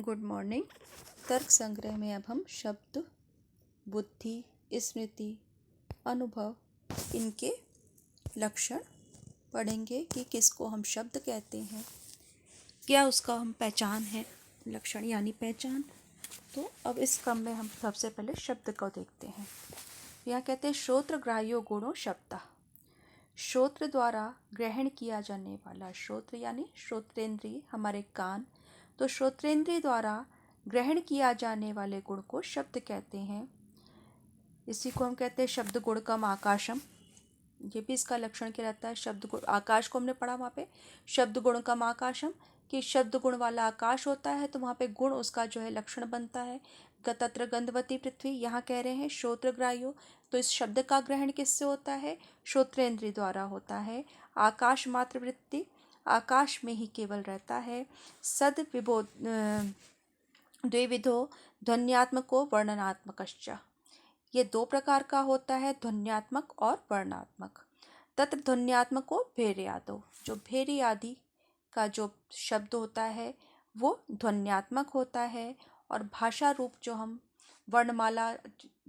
Good morning. तर्क संग्रह में अब हम शब्द, बुद्धि, स्मृति, अनुभव, इनके लक्षण पढ़ेंगे कि किसको हम शब्द कहते हैं, क्या उसका हम पहचान है, लक्षण यानी पहचान। तो अब इस क्रम में हम सबसे पहले शब्द को देखते हैं। यहाँ कहते हैं श्रोत्रग्राह्यो गुणो शब्द। श्रोत्र द्वारा ग्रहण किया जाने वाला, श्रोत्र यानी श्रोत्रेंद्रिय हमारे कान, तो श्रोत्रेंद्रिय द्वारा ग्रहण किया जाने वाले गुण को शब्द कहते हैं। इसी को हम कहते हैं शब्द गुणकम आकाशम। ये भी इसका लक्षण क्या रहता है, शब्द गुण। आकाश को हमने पढ़ा वहाँ पे शब्द गुणकम आकाशम, कि शब्द गुण वाला आकाश होता है तो वहाँ पे गुण उसका जो है लक्षण बनता है। तत्र गंधवती पृथ्वी, यहाँ कह रहे हैं श्रोत्रग्राह्यो, तो इस शब्द का ग्रहण किससे होता है, श्रोत्रेंद्रिय द्वारा होता है। आकाश मात्र वृत्ति, आकाश में ही केवल रहता है। सद विबोध द्विविधो ध्वन्यात्मको वर्णनात्मकश्च, ये दो प्रकार का होता है, ध्वन्यात्मक और वर्णात्मक। तत्र ध्वन्यात्मको भेर्यादो, जो भेरी आदि का जो शब्द होता है वो ध्वन्यात्मक होता है, और भाषा रूप जो हम वर्णमाला,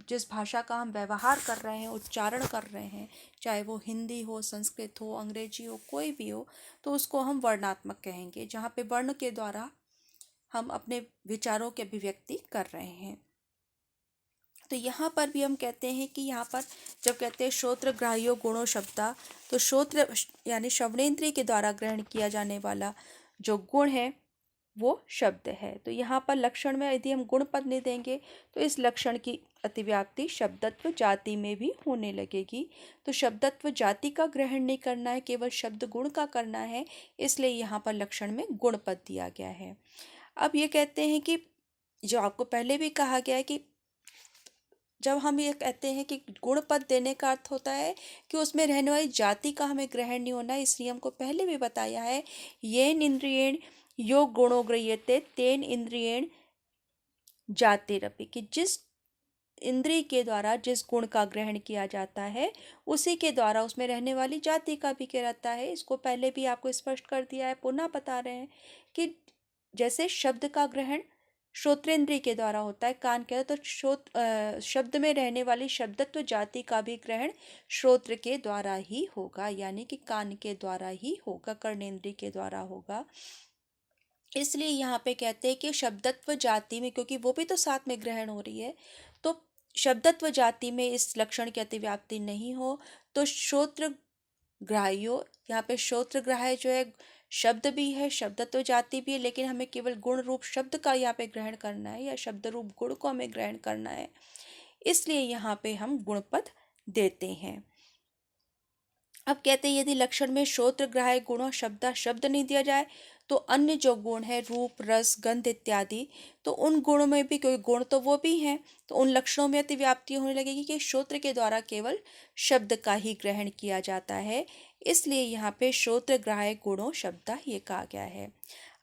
जिस भाषा का हम व्यवहार कर रहे हैं, उच्चारण कर रहे हैं, चाहे वो हिंदी हो, संस्कृत हो, अंग्रेजी हो, कोई भी हो, तो उसको हम वर्णात्मक कहेंगे, जहाँ पे वर्ण के द्वारा हम अपने विचारों की अभिव्यक्ति कर रहे हैं। तो यहाँ पर भी हम कहते हैं कि यहाँ पर जब कहते हैं श्रोत्रग्राह्यो गुणो शब्दा, तो श्रोत्र यानी श्रवणेंद्रिय के द्वारा ग्रहण किया जाने वाला जो गुण है वो शब्द है। तो यहाँ पर लक्षण में यदि हम गुण पद नहीं देंगे तो इस लक्षण की अतिव्याप्ति शब्दत्व जाति में भी होने लगेगी। तो शब्दत्व जाति का ग्रहण नहीं करना है, केवल शब्द गुण का करना है, इसलिए यहाँ पर लक्षण में गुण पद दिया गया है। अब ये कहते हैं कि जो आपको पहले भी कहा गया है कि जब हम ये कहते हैं कि गुण पद देने का अर्थ होता है कि उसमें रहने वाली जाति का हमें ग्रहण नहीं होना, इसलिए हमको पहले भी बताया है, येन इंद्रियेण यो गुणो गृह्यते तेन इंद्रियेण जातिरपि, कि जिस इंद्रिय के द्वारा जिस गुण का ग्रहण किया जाता है उसी के द्वारा उसमें रहने वाली जाति का भी क्या रहता है। इसको पहले भी आपको स्पष्ट कर दिया है, पुनः बता रहे हैं कि जैसे शब्द का ग्रहण श्रोत्रेंद्रिय के द्वारा होता है, कान के, तो शब्द में रहने वाली शब्दत्व जाति का भी ग्रहण श्रोत्र के द्वारा ही होगा, यानी कि कान के द्वारा ही होगा, कर्णेंद्रिय के द्वारा होगा। इसलिए यहाँ पे कहते हैं कि शब्दत्व जाति में, क्योंकि वो भी तो साथ में ग्रहण हो रही है, तो शब्दत्व जाति में इस लक्षण की अतिव्याप्ति नहीं हो, तो श्रोत्र ग्राह्यो, यहाँ पे श्रोत्र ग्राह्य जो है शब्द भी है, शब्दत्व जाति भी है, लेकिन हमें केवल गुण रूप शब्द का यहाँ पे ग्रहण करना है, या शब्द रूप गुण को हमें ग्रहण करना है, इसलिए यहाँ पे हम गुण पद देते हैं। अब कहते हैं यदि लक्षण में श्रोत्र ग्राह्य गुण शब्द नहीं दिया जाए तो अन्य जो गुण है, रूप, रस, गंध इत्यादि, तो उन गुणों में भी, क्योंकि गुण तो वो भी हैं, तो उन लक्षणों में अतिव्याप्ति होने लगेगी कि श्रोत्र के द्वारा केवल शब्द का ही ग्रहण किया जाता है, इसलिए यहाँ पे श्रोत्र ग्राह्य गुणों शब्द ये कहा गया है।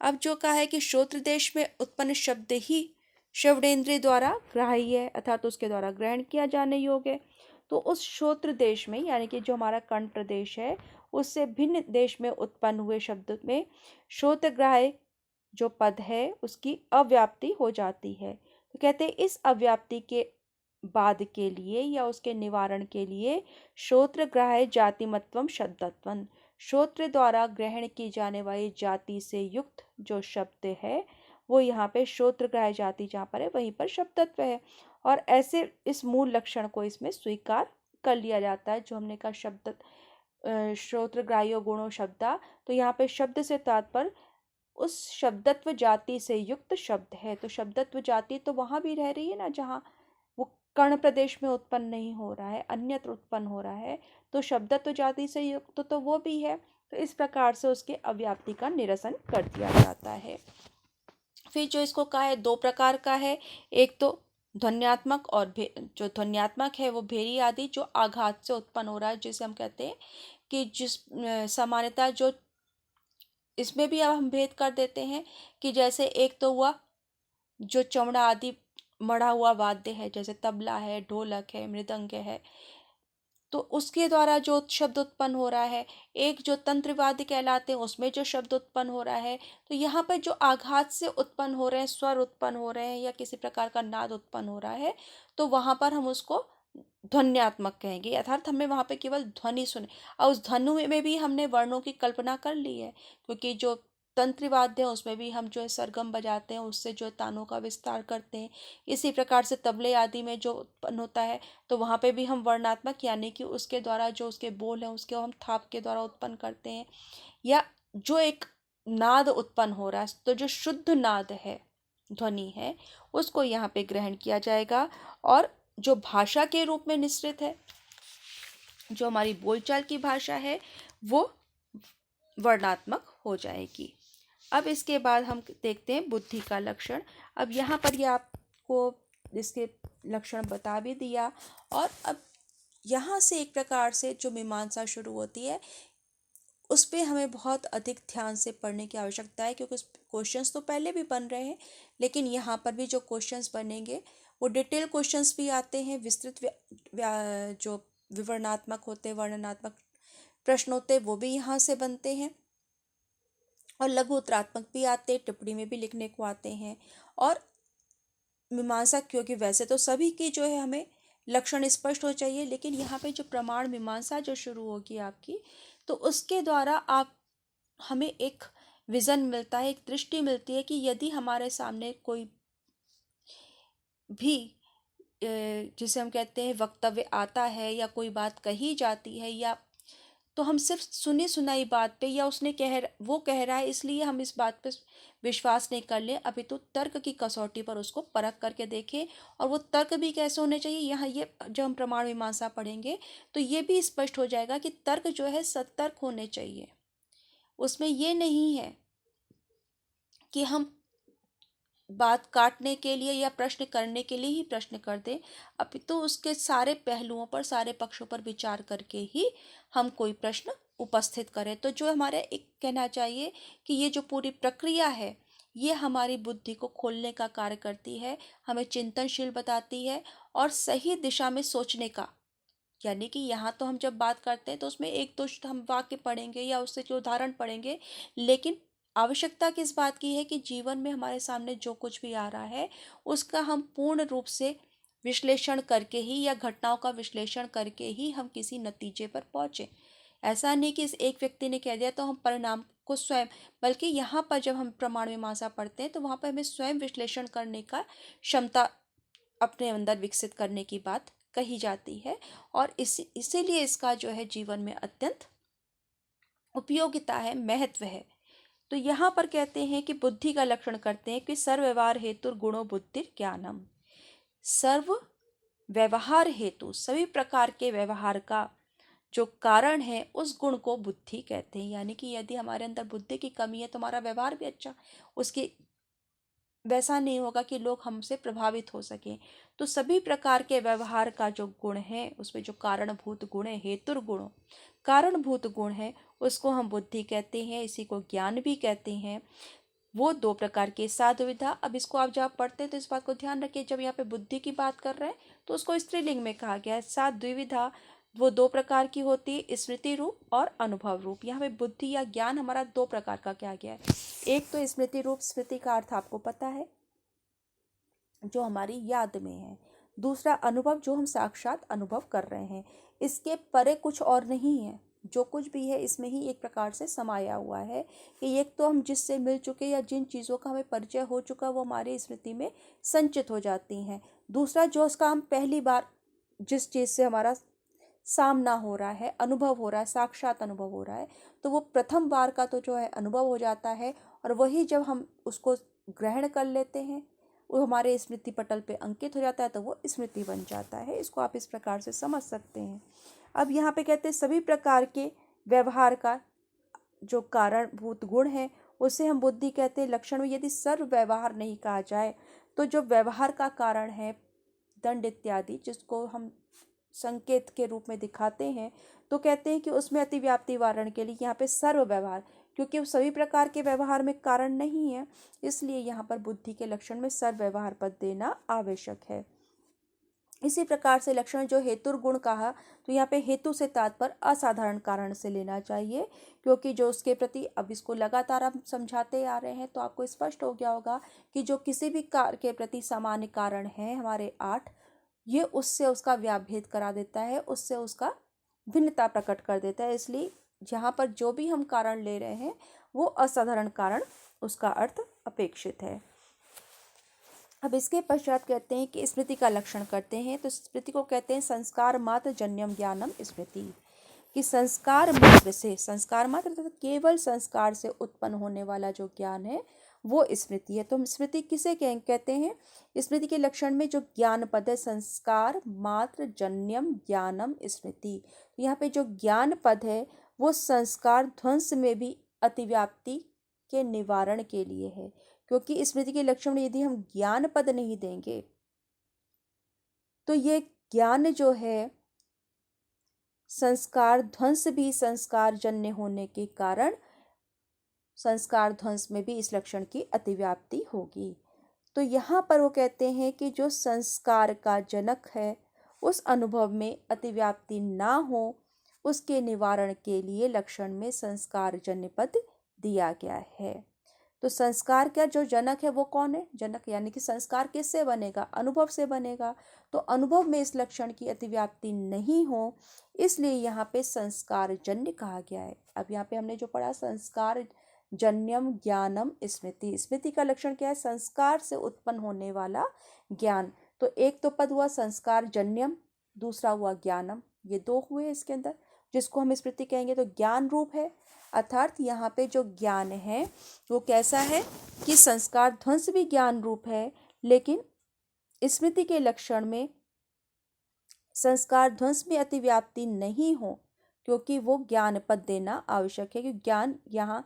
अब जो कहा है कि श्रोत्र देश में उत्पन्न शब्द ही श्रवणेंद्रिय द्वारा ग्राह्य है, अर्थात उसके द्वारा ग्रहण किया जाने योग्य है, तो उस श्रोत्र देश में, यानी कि जो हमारा कर्ण प्रदेश है, उससे भिन्न देश में उत्पन्न हुए शब्द में श्रोत्रग्राह्य जो पद है उसकी अव्याप्ति हो जाती है। तो कहते हैं इस अव्याप्ति के बाद के लिए या उसके निवारण के लिए श्रोत्रग्राह्य जातिमत्वम शब्दत्वम, श्रोत्र द्वारा ग्रहण की जाने वाली जाति से युक्त जो शब्द है वो यहाँ पे श्रोत्रग्राह्य जाति जहाँ पर है वहीं पर शब्दत्व है, और ऐसे इस मूल लक्षण को इसमें स्वीकार कर लिया जाता है। जो हमने कहा शब्द श्रोत्रग्राह्यो गुणो शब्दा, तो यहाँ पे शब्द से तात्पर्य उस शब्दत्व जाति से युक्त शब्द है। तो शब्दत्व जाति तो वहाँ भी रह रही है ना जहाँ वो कर्ण प्रदेश में उत्पन्न नहीं हो रहा है, अन्यत्र उत्पन्न हो रहा है, तो शब्दत्व जाति से युक्त तो वो भी है। तो इस प्रकार से उसके अव्याप्ति का निरसन कर दिया जाता है। फिर जो इसको कहा है दो प्रकार का है, एक तो ध्वन्यात्मक, और जो ध्वन्यात्मक है वो भेरी आदि जो आघात से उत्पन्न हो रहा है, जिसे हम कहते हैं कि जिस सामान्यतः जो इसमें भी अब हम भेद कर देते हैं कि जैसे एक तो हुआ जो चमड़ा आदि मढ़ा हुआ वाद्य है, जैसे तबला है, ढोलक है, मृदंग है, तो उसके द्वारा जो शब्द उत्पन्न हो रहा है, एक जो तंत्रवाद्य कहलाते हैं उसमें जो शब्द उत्पन्न हो रहा है, तो यहाँ पर जो आघात से उत्पन्न हो रहे हैं, स्वर उत्पन्न हो रहे हैं या किसी प्रकार का नाद उत्पन्न हो रहा है, तो वहाँ पर हम उसको ध्वन्यात्मक कहेंगे, अर्थात हमें वहाँ पे केवल ध्वनि सुने। और उस ध्वनि में भी हमने वर्णों की कल्पना कर ली है, क्योंकि जो तंत्री वाद्य है उसमें भी हम जो है सरगम बजाते हैं, उससे जो तानों का विस्तार करते हैं। इसी प्रकार से तबले आदि में जो उत्पन्न होता है, तो वहाँ पे भी हम वर्णात्मक यानी कि उसके द्वारा जो उसके बोल हैं उसके हम थाप के द्वारा उत्पन्न करते हैं। या जो एक नाद उत्पन्न हो रहा है, तो जो शुद्ध नाद है, ध्वनि है, उसको यहाँ पे ग्रहण किया जाएगा। और जो भाषा के रूप में निश्रित है, जो हमारी बोलचाल की भाषा है, वो वर्णात्मक हो जाएगी। अब इसके बाद हम देखते हैं बुद्धि का लक्षण। अब यहाँ पर ये आपको इसके लक्षण बता भी दिया, और अब यहाँ से एक प्रकार से जो मीमांसा शुरू होती है, उस पर हमें बहुत अधिक ध्यान से पढ़ने की आवश्यकता है, क्योंकि क्वेश्चंस तो पहले भी बन रहे हैं, लेकिन यहाँ पर भी जो क्वेश्चंस बनेंगे वो डिटेल क्वेश्चंस भी आते हैं, विस्तृत जो विवरणात्मक होते हैं, वर्णनात्मक प्रश्न होते हैं, वो भी यहाँ से बनते हैं। और लघु उत्तरात्मक भी आते हैं, टिप्पणी में भी लिखने को आते हैं। और मीमांसा, क्योंकि वैसे तो सभी की जो है हमें लक्षण स्पष्ट हो चाहिए, लेकिन यहाँ पे जो प्रमाण मीमांसा जो शुरू होगी आपकी, तो उसके द्वारा आप हमें एक विजन मिलता है, एक दृष्टि मिलती है कि यदि हमारे सामने कोई भी जिसे हम कहते हैं वक्तव्य आता है, या कोई बात कही जाती है, या तो हम सिर्फ सुनी सुनाई बात पे, या उसने वो कह रहा है इसलिए हम इस बात पे विश्वास नहीं कर लें, अभी तो तर्क की कसौटी पर उसको परख करके देखें। और वो तर्क भी कैसे होने चाहिए, यहाँ ये जब हम प्रमाण मीमांसा पढ़ेंगे तो ये भी स्पष्ट हो जाएगा कि तर्क जो है सतर्क होने चाहिए। उसमें ये नहीं है कि हम बात काटने के लिए या प्रश्न करने के लिए ही प्रश्न कर दें, अभी तो उसके सारे पहलुओं पर, सारे पक्षों पर विचार करके ही हम कोई प्रश्न उपस्थित करें। तो जो हमारे एक कहना चाहिए कि ये जो पूरी प्रक्रिया है, ये हमारी बुद्धि को खोलने का कार्य करती है, हमें चिंतनशील बताती है, और सही दिशा में सोचने का, यानी कि यहाँ तो हम जब बात करते हैं तो उसमें एक दो हम वाक्य पढ़ेंगे या उससे जो उदाहरण पढ़ेंगे, लेकिन आवश्यकता किस बात की है कि जीवन में हमारे सामने जो कुछ भी आ रहा है उसका हम पूर्ण रूप से विश्लेषण करके ही, या घटनाओं का विश्लेषण करके ही हम किसी नतीजे पर पहुँचे। ऐसा नहीं कि इस एक व्यक्ति ने कह दिया तो हम परिणाम को स्वयं, बल्कि यहाँ पर जब हम प्रमाण मीमांसा पढ़ते हैं तो वहाँ पर हमें स्वयं विश्लेषण करने का क्षमता अपने अंदर विकसित करने की बात कही जाती है। और इसीलिए इसका जो है जीवन में अत्यंत उपयोगिता है, महत्व है। तो यहाँ पर कहते हैं कि बुद्धि का लक्षण करते हैं कि सर्व व्यवहार हेतु गुणो बुद्धि ज्ञानम। सर्व व्यवहार हेतु, सभी प्रकार के व्यवहार का जो कारण है, उस गुण को बुद्धि कहते हैं। यानी कि यदि हमारे अंदर बुद्धि की कमी है तो हमारा व्यवहार भी अच्छा, उसकी वैसा नहीं होगा कि लोग हमसे प्रभावित हो सकें। तो सभी प्रकार के व्यवहार का जो गुण है, उसमें जो कारणभूत गुण है, हेतुर गुण, कारणभूत गुण है, उसको हम बुद्धि कहते हैं। इसी को ज्ञान भी कहते हैं। वो दो प्रकार के साधुविधा। अब इसको आप जब पढ़ते हैं तो इस बात को ध्यान रखिए, जब यहाँ पे बुद्धि की बात कर रहे हैं तो उसको स्त्रीलिंग में कहा गया है। साधुविधा वो दो प्रकार की होती है, स्मृति रूप और अनुभव रूप। यहाँ पे बुद्धि या ज्ञान हमारा दो प्रकार का क्या गया है। एक तो स्मृति रूप, स्मृति का अर्थ आपको पता है, जो हमारी याद में है। दूसरा अनुभव, जो हम साक्षात अनुभव कर रहे हैं। इसके परे कुछ और नहीं है, जो कुछ भी है इसमें ही एक प्रकार से समाया हुआ है कि एक तो हम जिससे मिल चुके या जिन चीज़ों का हमें परिचय हो चुका वो हमारी स्मृति में संचित हो जाती हैं। दूसरा, जो उसका हम पहली बार जिस चीज़ से हमारा सामना हो रहा है, अनुभव हो रहा है, साक्षात अनुभव हो रहा है, तो वो प्रथम बार का तो जो है अनुभव हो जाता है। और वही जब हम उसको ग्रहण कर लेते हैं, वो हमारे स्मृति पटल पे अंकित हो जाता है, तो वो स्मृति बन जाता है। इसको आप इस प्रकार से समझ सकते हैं। अब यहाँ पे कहते हैं सभी प्रकार के व्यवहार का जो कारणभूत गुण है उसे हम बुद्धि कहते हैं। लक्षण में यदि सर्व व्यवहार नहीं कहा जाए तो जो व्यवहार का कारण है, दंड इत्यादि, जिसको हम संकेत के रूप में दिखाते हैं, तो कहते हैं कि उसमें अतिव्याप्ति वारण के लिए यहाँ पे सर्व व्यवहार, क्योंकि वो सभी प्रकार के व्यवहार में कारण नहीं है, इसलिए यहाँ पर बुद्धि के लक्षण में सर्व व्यवहार पद देना आवश्यक है। इसी प्रकार से लक्षण जो हेतुर गुण कहा, तो यहाँ पे हेतु से तात्पर्य असाधारण कारण से लेना चाहिए, क्योंकि जो उसके प्रति, अब इसको लगातार हम समझाते आ रहे हैं तो आपको स्पष्ट हो गया होगा कि जो किसी भी कार्य के प्रति सामान्य कारण है हमारे 8, ये उससे उसका व्याभेद करा देता है, उससे उसका भिन्नता प्रकट कर देता है। इसलिए जहाँ पर जो भी हम कारण ले रहे हैं वो असाधारण कारण उसका अर्थ अपेक्षित है। अब इसके पश्चात कहते हैं कि स्मृति का लक्षण करते हैं, तो स्मृति को कहते हैं संस्कार मात्र जन्यम ज्ञानम स्मृति, कि संस्कार मात्र से, संस्कार मात्र तो केवल संस्कार से उत्पन्न होने वाला जो ज्ञान है वो स्मृति है। तो स्मृति किसे कहते हैं? स्मृति के लक्षण में जो ज्ञान पद है, संस्कार मात्र जन्यम ज्ञानम स्मृति, तो यहाँ पे जो ज्ञान पद है वो संस्कार ध्वंस में भी अतिव्याप्ति के निवारण के लिए है, क्योंकि स्मृति के लक्षण में यदि हम ज्ञान पद नहीं देंगे तो ये ज्ञान जो है संस्कार ध्वंस भी संस्कार जन्य होने के कारण संस्कार ध्वंस में भी इस लक्षण की अतिव्याप्ति होगी। तो यहाँ पर वो कहते हैं कि जो संस्कार का जनक है उस अनुभव में अतिव्याप्ति ना हो, उसके निवारण के लिए लक्षण में संस्कार जन्य पद दिया गया है। तो संस्कार का जो जनक है वो कौन है? जनक यानी कि संस्कार किससे बनेगा? अनुभव से बनेगा। तो अनुभव में इस लक्षण की अतिव्याप्ति नहीं हो, इसलिए यहाँ पे संस्कार जन्य कहा गया है। अब यहाँ पे हमने जो पढ़ा संस्कार जन्यम ज्ञानम स्मृति, स्मृति का लक्षण क्या है? संस्कार से उत्पन्न होने वाला ज्ञान। तो एक तो पद हुआ संस्कार जन्यम, दूसरा हुआ ज्ञानम, ये दो हुए इसके अंदर, जिसको हम स्मृति कहेंगे। तो ज्ञान रूप है, अर्थात यहाँ पे जो ज्ञान है वो कैसा है कि संस्कार ध्वंस भी ज्ञान रूप है, लेकिन स्मृति के लक्षण में संस्कार ध्वंस में अतिव्याप्ति नहीं हो, क्योंकि वो ज्ञान पद देना आवश्यक है। कि ज्ञान यहाँ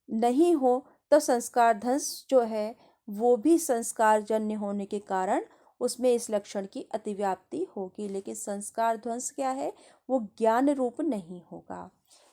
नहीं हो तो संस्कार ध्वंस जो है वो भी संस्कार जन्य होने के कारण उसमें इस लक्षण की अतिव्याप्ति होगी, लेकिन संस्कार ध्वंस क्या है? वो ज्ञान रूप नहीं होगा।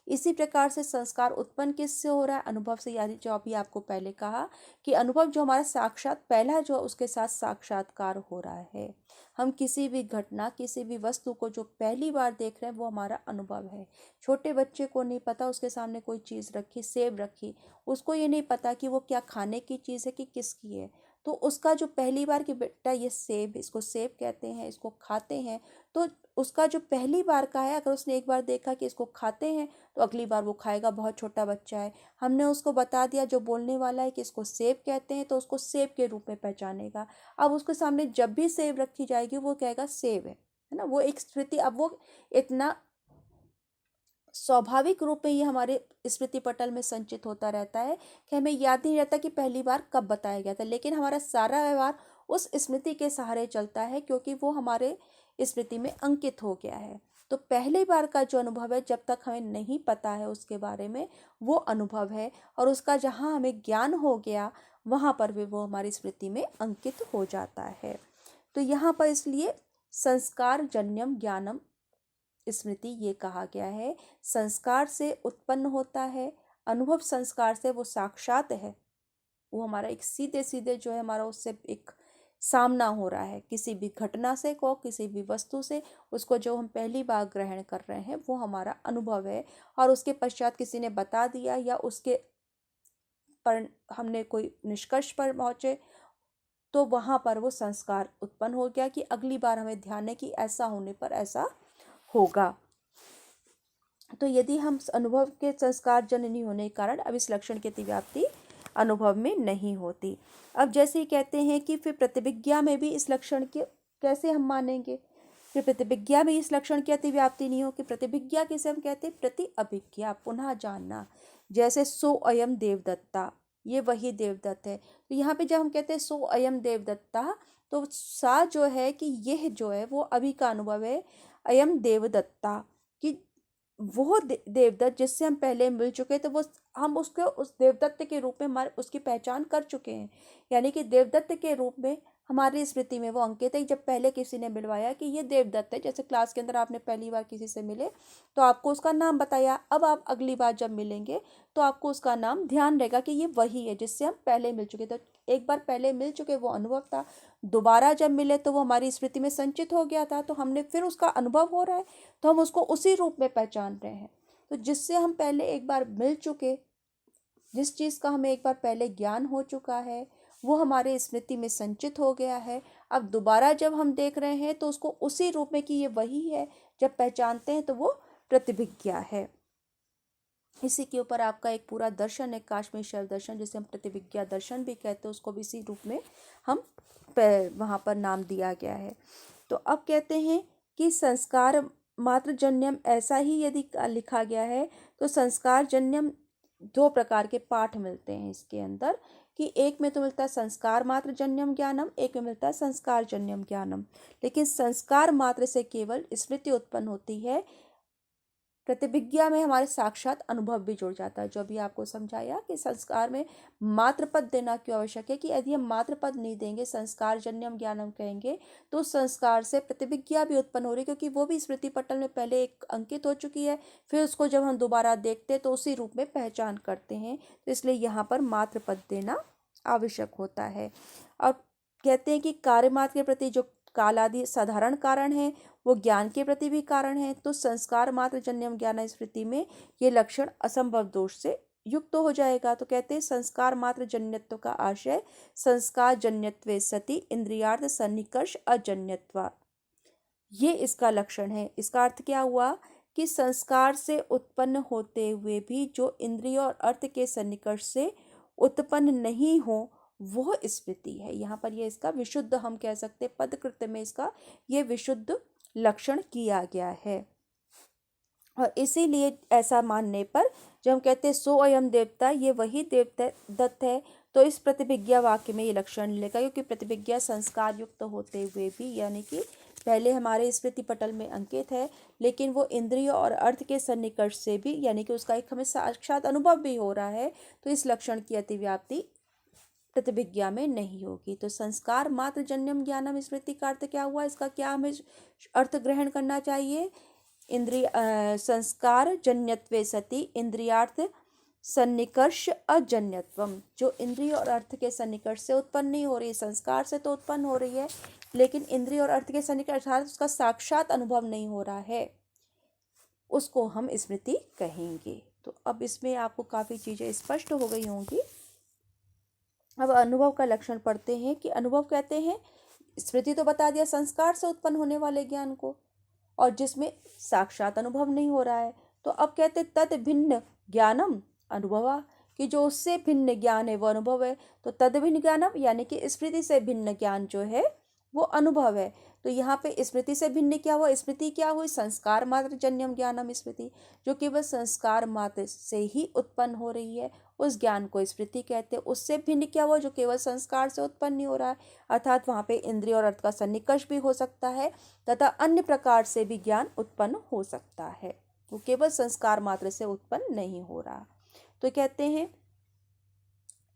इसी प्रकार से संस्कार उत्पन्न किससे हो रहा है? अनुभव से। यानी जो अभी आपको पहले कहा कि अनुभव जो हमारा साक्षात पहला जो उसके साथ साक्षात्कार हो रहा है, हम किसी भी घटना किसी भी वस्तु को जो पहली बार देख रहे हैं वो हमारा अनुभव है। छोटे बच्चे को नहीं पता, उसके सामने कोई चीज़ रखी, सेब रखी, उसको ये नहीं पता कि वो क्या खाने की चीज़ है कि किसकी है। तो उसका जो पहली बार कि बेटा ये सेब, इसको सेब कहते हैं, इसको खाते हैं, तो उसका जो पहली बार का है, अगर उसने एक बार देखा कि इसको खाते हैं तो अगली बार वो खाएगा। बहुत छोटा बच्चा है, हमने उसको बता दिया जो बोलने वाला है कि इसको सेब कहते हैं, तो उसको सेब के रूप में पहचानेगा। अब उसके सामने जब भी सेब रखी जाएगी वो कहेगा सेब है ना। वो एक स्मृति, अब वो इतना स्वाभाविक रूप में ये हमारे स्मृति पटल में संचित होता रहता है कि हमें याद नहीं रहता कि पहली बार कब बताया गया था, लेकिन हमारा सारा व्यवहार उस स्मृति के सहारे चलता है, क्योंकि वो हमारे स्मृति में अंकित हो गया है। तो पहली बार का जो अनुभव है, जब तक हमें नहीं पता है उसके बारे में, वो अनुभव है, और उसका जहाँ हमें ज्ञान हो गया वहाँ पर भी वो हमारी स्मृति में अंकित हो जाता है। तो यहाँ पर इसलिए संस्कार जन्यम ज्ञानम स्मृति ये कहा गया है। संस्कार से उत्पन्न होता है, अनुभव संस्कार से वो साक्षात है, वो हमारा एक सीधे सीधे जो है हमारा उससे एक सामना हो रहा है, किसी भी घटना से को किसी भी वस्तु से, उसको जो हम पहली बार ग्रहण कर रहे हैं वो हमारा अनुभव है। और उसके पश्चात किसी ने बता दिया या उसके पर हमने कोई निष्कर्ष पर पहुँचे, तो वहाँ पर वो संस्कार उत्पन्न हो गया कि अगली बार हमें ध्यान है कि ऐसा होने पर ऐसा होगा। तो यदि हम अनुभव के संस्कार जन्य नहीं होने के कारण अब इस लक्षण की अतिव्याप्ति अनुभव में नहीं होती। अब जैसे ही कहते हैं कि फिर प्रतिविज्ञा में भी इस लक्षण के कैसे हम मानेंगे? फिर प्रतिविज्ञा में इस लक्षण की अतिव्याप्ति नहीं हो। कि प्रतिविज्ञा किसे हम कहते हैं? प्रति अभिज्ञा, पुनः जानना। जैसे सो अयम देवदत्ता, ये वही देवदत्त है। तो यहाँ पे जब हम कहते हैं सो अयम देवदत्ता, तो सा जो है कि यह जो है वो अभी का अनुभव है, अयम देवदत्ता, कि वो देवदत्त जिससे हम पहले मिल चुके, तो वो हम उसके उस देवदत्त के रूप में हमारे उसकी पहचान कर चुके हैं। यानी कि देवदत्त के रूप में हमारी स्मृति में वो अंकित है। जब पहले किसी ने मिलवाया कि ये देवदत्त है, जैसे क्लास के अंदर आपने पहली बार किसी से मिले तो आपको उसका नाम बताया, अब आप अगली बार जब मिलेंगे तो आपको उसका नाम ध्यान रहेगा कि ये वही है जिससे हम पहले मिल चुके। तो एक बार पहले मिल चुके वो अनुभव था, दोबारा जब मिले तो वो हमारी स्मृति में संचित हो गया था, तो हमने फिर उसका अनुभव हो रहा है तो हम उसको उसी रूप में पहचान रहे हैं। तो जिससे हम पहले एक बार मिल चुके, जिस चीज़ का हमें एक बार पहले ज्ञान हो चुका है वो हमारे स्मृति में संचित हो गया है। अब दोबारा जब हम देख रहे हैं तो उसको उसी रूप में कि ये वही है जब पहचानते हैं तो वो प्रतिभिज्ञा है। इसी के ऊपर आपका एक पूरा दर्शन है, काश्मीर शैव दर्शन, जिसे हम प्रतिभिज्ञा दर्शन भी कहते हैं, उसको भी इसी रूप में हम वहाँ पर नाम दिया गया है। तो अब कहते हैं कि संस्कार मात्र जन्यम, ऐसा ही यदि लिखा गया है तो संस्कार जन्यम दो प्रकार के पाठ मिलते हैं इसके अंदर, कि एक में तो मिलता है संस्कार मात्र जन्यम ज्ञानम, एक में मिलता है संस्कार जन्यम ज्ञानम। लेकिन संस्कार मात्र से केवल स्मृति उत्पन्न होती है, प्रतिभिज्ञा में हमारे साक्षात अनुभव भी जुड़ जाता है। जो अभी आपको समझाया कि संस्कार में मात्र पद देना क्यों आवश्यक है, कि यदि हम मात्र पद नहीं देंगे, संस्कार जन्यम ज्ञानम कहेंगे, तो उस संस्कार से प्रतिभिज्ञा भी उत्पन्न हो रही है, क्योंकि वो भी स्मृति पटल में पहले एक अंकित हो चुकी है, फिर उसको जब हम दोबारा देखते हैं तो उसी रूप में पहचान करते हैं। तो इसलिए यहाँ पर मात्र पद देना आवश्यक होता है। और कहते हैं कि कार्य मात्र के प्रति जो काल आदि साधारण कारण है वो ज्ञान के प्रति भी कारण है। तो संस्कार मात्र जन्यम ज्ञान स्मृति में ये लक्षण असंभव दोष से युक्त हो जाएगा। तो कहते हैं संस्कार मात्र जन्यत्व का आशय संस्कार जन्यत्वे सति इंद्रियार्थ सन्निकर्ष अजन्यत्वा, ये इसका लक्षण है। इसका अर्थ क्या हुआ कि संस्कार से उत्पन्न होते हुए भी जो इंद्रिय और अर्थ के सन्निकर्ष से उत्पन्न नहीं हो वह स्मृति है। यहाँ पर ये इसका विशुद्ध, हम कह सकते पदकृत्य में इसका ये विशुद्ध लक्षण किया गया है। और इसीलिए ऐसा मानने पर जब हम कहते हैं सो अयम देवता, ये वही देवता दत्त है, तो इस प्रतिभिज्ञा वाक्य में ये लक्षण लेगा, क्योंकि प्रतिभिज्ञा संस्कार युक्त होते हुए भी, यानी कि पहले हमारे स्मृति पटल में अंकित है, लेकिन वो इंद्रिय और अर्थ के सन्निकर्ष से भी, यानी कि उसका एक हमें साक्षात अनुभव भी हो रहा है, तो इस लक्षण की अतिव्याप्ति प्रतिभिज्ञा में नहीं होगी। तो संस्कार मात्र जन्यम ज्ञानम स्मृति का अर्थ क्या हुआ, इसका क्या हमें अर्थ ग्रहण करना चाहिए, इंद्रिय संस्कार जन्यत्वे सति इंद्रियार्थ सन्निकर्ष अजन्यत्वम, जो इंद्रिय और अर्थ के सन्निकर्ष से उत्पन्न नहीं हो रही, संस्कार से तो उत्पन्न हो रही है लेकिन इंद्रिय और अर्थ के सन्निकर्ष अर्थात उसका साक्षात अनुभव नहीं हो रहा है, उसको हम स्मृति कहेंगे। तो अब इसमें आपको काफ़ी चीज़ें स्पष्ट हो गई होंगी। अब अनुभव का लक्षण पढ़ते हैं कि अनुभव कहते हैं, स्मृति तो बता दिया संस्कार से उत्पन्न होने वाले ज्ञान को, और जिसमें साक्षात अनुभव नहीं हो रहा है। तो अब कहते तद भिन्न ज्ञानम अनुभवा, कि जो उससे भिन्न ज्ञान है वो अनुभव है। तो तद भिन्न ज्ञानम यानी कि स्मृति से भिन्न ज्ञान जो है वो अनुभव है। तो यहाँ पे स्मृति से भिन्न क्या हुआ, स्मृति क्या हुई, संस्कार मात्र जन्यम ज्ञानम स्मृति, जो केवल संस्कार मात्र से ही उत्पन्न हो रही है, उस ज्ञान को स्मृति कहते हैं। उससे भिन्न क्या हुआ, जो केवल संस्कार से उत्पन्न नहीं हो रहा है, अर्थात वहाँ पे इंद्रिय और अर्थ का सन्निकर्ष भी हो सकता है तथा अन्य प्रकार से भी ज्ञान उत्पन्न हो सकता है, वो केवल संस्कार मात्र से उत्पन्न नहीं हो रहा। तो कहते हैं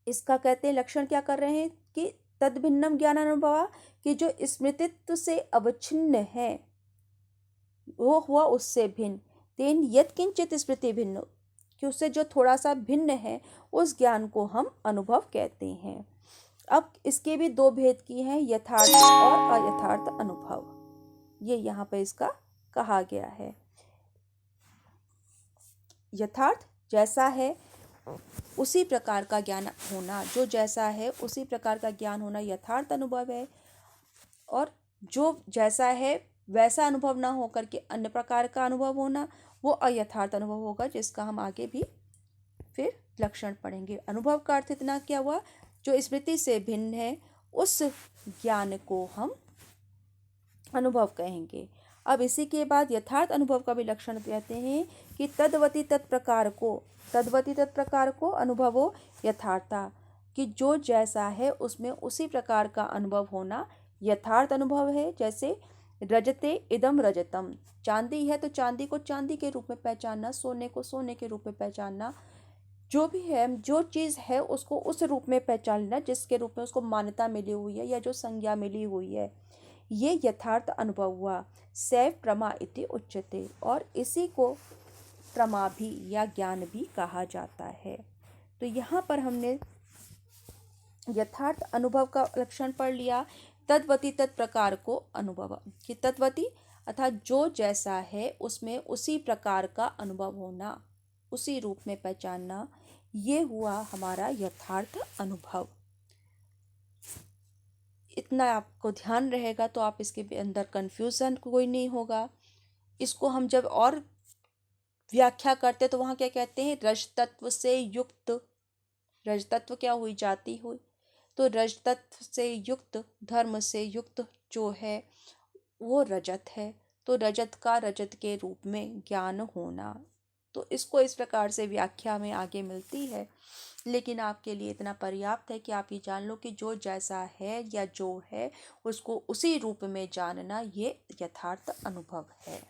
इसका कहते हैं लक्षण क्या कर रहे हैं कि तद भिन्नम ज्ञान अनुभवा, कि जो स्मृतित्व से अवच्छिन्न है वो हुआ उससे भिन्न, तेन यत्किंचित स्मृति भिन्न, कि उससे जो थोड़ा सा भिन्न है उस ज्ञान को हम अनुभव कहते हैं। अब इसके भी दो भेद की हैं, यथार्थ और अयथार्थ अनुभव, ये यहाँ पे इसका कहा गया है। यथार्थ जैसा है उसी प्रकार का ज्ञान होना, जो जैसा है उसी प्रकार का ज्ञान होना यथार्थ अनुभव है, और जो जैसा है वैसा अनुभव ना होकर के अन्य प्रकार का अनुभव होना वो अयथार्थ अनुभव होगा, जिसका हम आगे भी फिर लक्षण पढ़ेंगे। अनुभव का अर्थ इतना क्या हुआ, जो स्मृति से भिन्न है उस ज्ञान को हम अनुभव कहेंगे। अब इसी के बाद यथार्थ अनुभव का भी लक्षण कहते हैं कि तद्वती तत्प्रकार को अनुभवो यथार्था, कि जो जैसा है उसमें उसी प्रकार का अनुभव होना यथार्थ अनुभव है। जैसे रजते इदम रजतम, चांदी है तो चांदी को चांदी के रूप में पहचानना, सोने को सोने के रूप में पहचानना, जो भी है, जो चीज़ है उसको उस रूप में पहचानना जिसके रूप में उसको मान्यता मिली हुई है या जो संज्ञा मिली हुई है, ये यथार्थ अनुभव हुआ। सैव प्रमा इति उच्यते, और इसी को प्रमा भी या ज्ञान भी कहा जाता है। तो यहाँ पर हमने यथार्थ अनुभव का लक्षण पढ़ लिया। तद्वती तत्प्रकार को अनुभव, कि तद्वती अर्थात जो जैसा है उसमें उसी प्रकार का अनुभव होना, उसी रूप में पहचानना, ये हुआ हमारा यथार्थ अनुभव। इतना आपको ध्यान रहेगा तो आप इसके अंदर कंफ्यूजन कोई नहीं होगा। इसको हम जब और व्याख्या करते तो वहाँ क्या कहते हैं, रज तत्व से युक्त। रज तत्व क्या हुई, जाति हुई। तो रज तत्व से युक्त, धर्म से युक्त जो है वो रजत है। तो रजत का रजत के रूप में ज्ञान होना, तो इसको इस प्रकार से व्याख्या में आगे मिलती है। लेकिन आपके लिए इतना पर्याप्त है कि आप ये जान लो कि जो जैसा है या जो है उसको उसी रूप में जानना, ये यथार्थ अनुभव है।